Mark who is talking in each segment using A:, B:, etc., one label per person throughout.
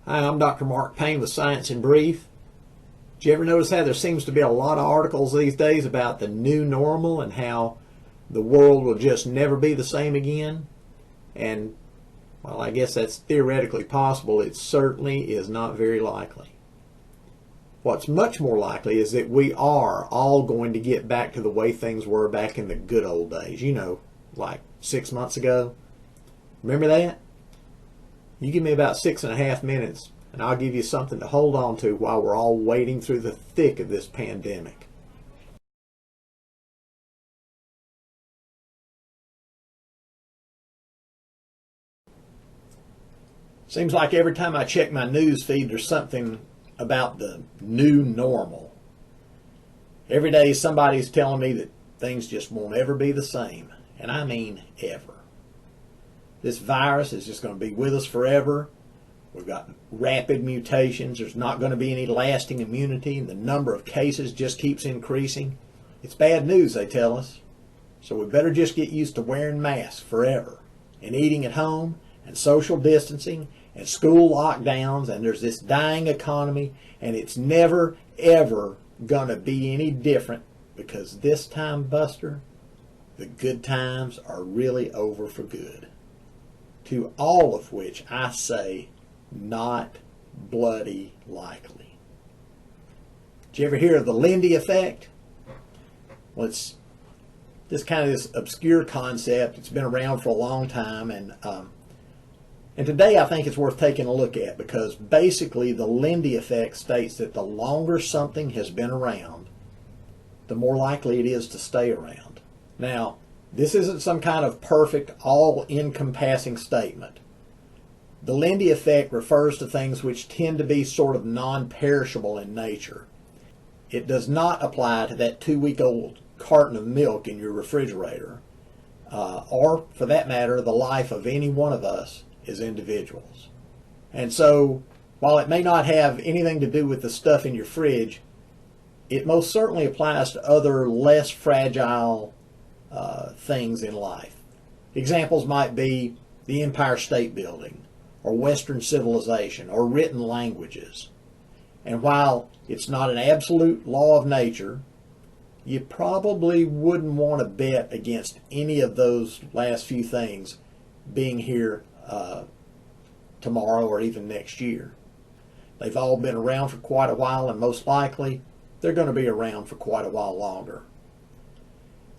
A: Hi, I'm Dr. Mark Payne with Science in Brief. Did you ever notice how there seems to be a lot of articles these days about the new normal and how the world will just never be the same again? And, well, I guess that's theoretically possible. It certainly is not very likely. What's much more likely is that we are all going to get back to the way things were back in the good old days. You know, like 6 months ago. Remember that? You give me about 6.5 minutes and I'll give you something to hold on to while we're all wading through the thick of this pandemic. Seems like every time I check my news feed, there's something about the new normal. Every day somebody's telling me that things just won't ever be the same. And I mean ever. This virus is just going to be with us forever. We've got rapid mutations. There's not going to be any lasting immunity. And the number of cases just keeps increasing. It's bad news, they tell us. So we better just get used to wearing masks forever. And eating at home. And social distancing. And school lockdowns. And there's this dying economy. And it's never, ever going to be any different. Because this time, Buster, the good times are really over for good. To all of which I say, not bloody likely. Did you ever hear of the Lindy effect? Well, it's this obscure concept. It's been around for a long time, and today I think it's worth taking a look at, because basically the Lindy effect states that the longer something has been around, the more likely it is to stay around. Now, this isn't some kind of perfect, all-encompassing statement. The Lindy effect refers to things which tend to be sort of non-perishable in nature. It does not apply to that 2-week-old carton of milk in your refrigerator, or, for that matter, the life of any one of us as individuals. And so, while it may not have anything to do with the stuff in your fridge, it most certainly applies to other less fragile things in life. Examples might be the Empire State Building, or Western civilization, or written languages. And while it's not an absolute law of nature, you probably wouldn't want to bet against any of those last few things being here tomorrow or even next year. They've all been around for quite a while, and most likely they're going to be around for quite a while longer.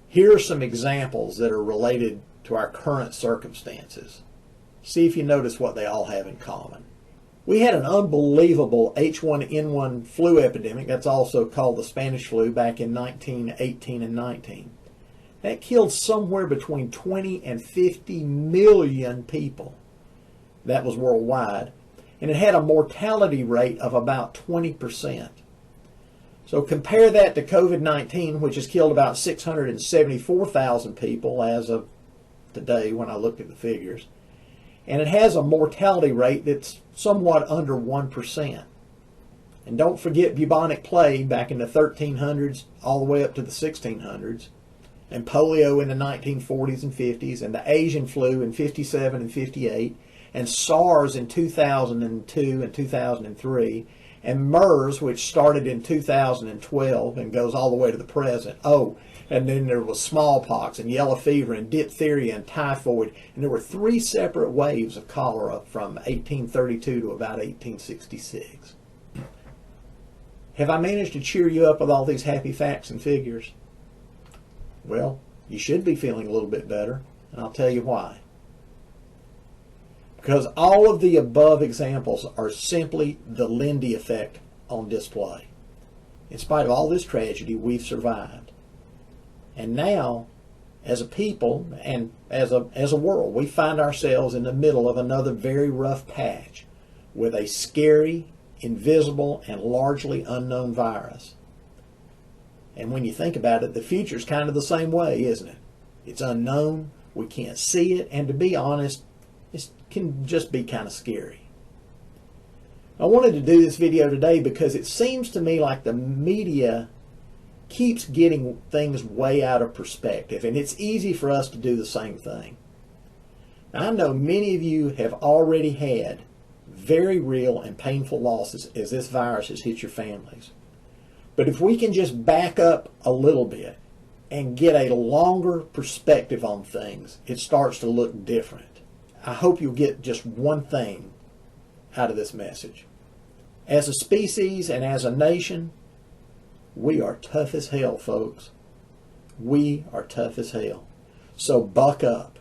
A: Here are some examples that are related to our current circumstances. See if you notice what they all have in common. We had an unbelievable H1N1 flu epidemic, that's also called the Spanish flu, back in 1918 and 19. That killed somewhere between 20 and 50 million people. That was worldwide. And it had a mortality rate of about 20%. So compare that to COVID-19, which has killed about 674,000 people as of today when I looked at the figures. And it has a mortality rate that's somewhat under 1%. And don't forget bubonic plague back in the 1300s all the way up to the 1600s. And polio in the 1940s and 50s. And the Asian flu in 57 and 58. And SARS in 2002 and 2003. And MERS, which started in 2012 and goes all the way to the present. Oh, and then there was smallpox and yellow fever and diphtheria and typhoid. And there were 3 separate waves of cholera from 1832 to about 1866. Have I managed to cheer you up with all these happy facts and figures? Well, you should be feeling a little bit better, and I'll tell you why. Because all of the above examples are simply the Lindy effect on display. In spite of all this tragedy, we've survived. And now, as a people and as a world, we find ourselves in the middle of another very rough patch with a scary, invisible, and largely unknown virus. And when you think about it, the future's kind of the same way, isn't it? It's unknown, we can't see it, and to be honest, it can just be kind of scary. I wanted to do this video today because it seems to me like the media keeps getting things way out of perspective, and it's easy for us to do the same thing. Now, I know many of you have already had very real and painful losses as this virus has hit your families. But if we can just back up a little bit and get a longer perspective on things, it starts to look different. I hope you'll get just one thing out of this message. As a species and as a nation, we are tough as hell, folks. We are tough as hell. So buck up.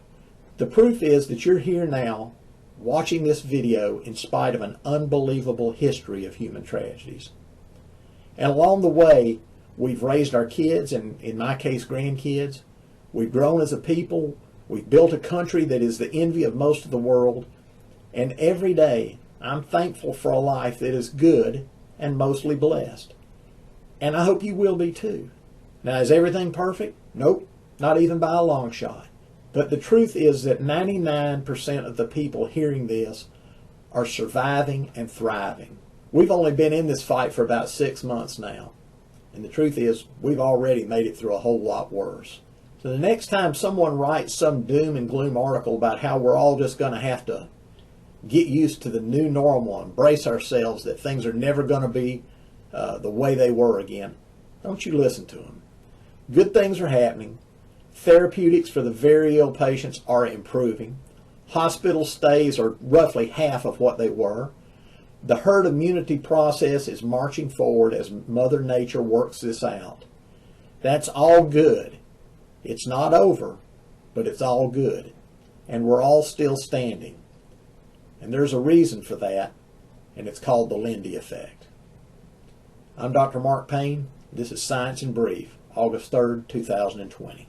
A: The proof is that you're here now watching this video in spite of an unbelievable history of human tragedies. And along the way, we've raised our kids, and in my case, grandkids. We've grown as a people. We've built a country that is the envy of most of the world. And every day, I'm thankful for a life that is good and mostly blessed. And I hope you will be too. Now, is everything perfect? Nope, not even by a long shot. But the truth is that 99% of the people hearing this are surviving and thriving. We've only been in this fight for about 6 months now. And the truth is, we've already made it through a whole lot worse. So the next time someone writes some doom and gloom article about how we're all just going to have to get used to the new normal and brace ourselves that things are never going to be the way they were again, don't you listen to them. Good things are happening. Therapeutics for the very ill patients are improving. Hospital stays are roughly half of what they were. The herd immunity process is marching forward as Mother Nature works this out. That's all good. It's not over, but it's all good. And we're all still standing. And there's a reason for that, and it's called the Lindy effect. I'm Dr. Mark Payne. This is Science in Brief, August 3rd, 2020.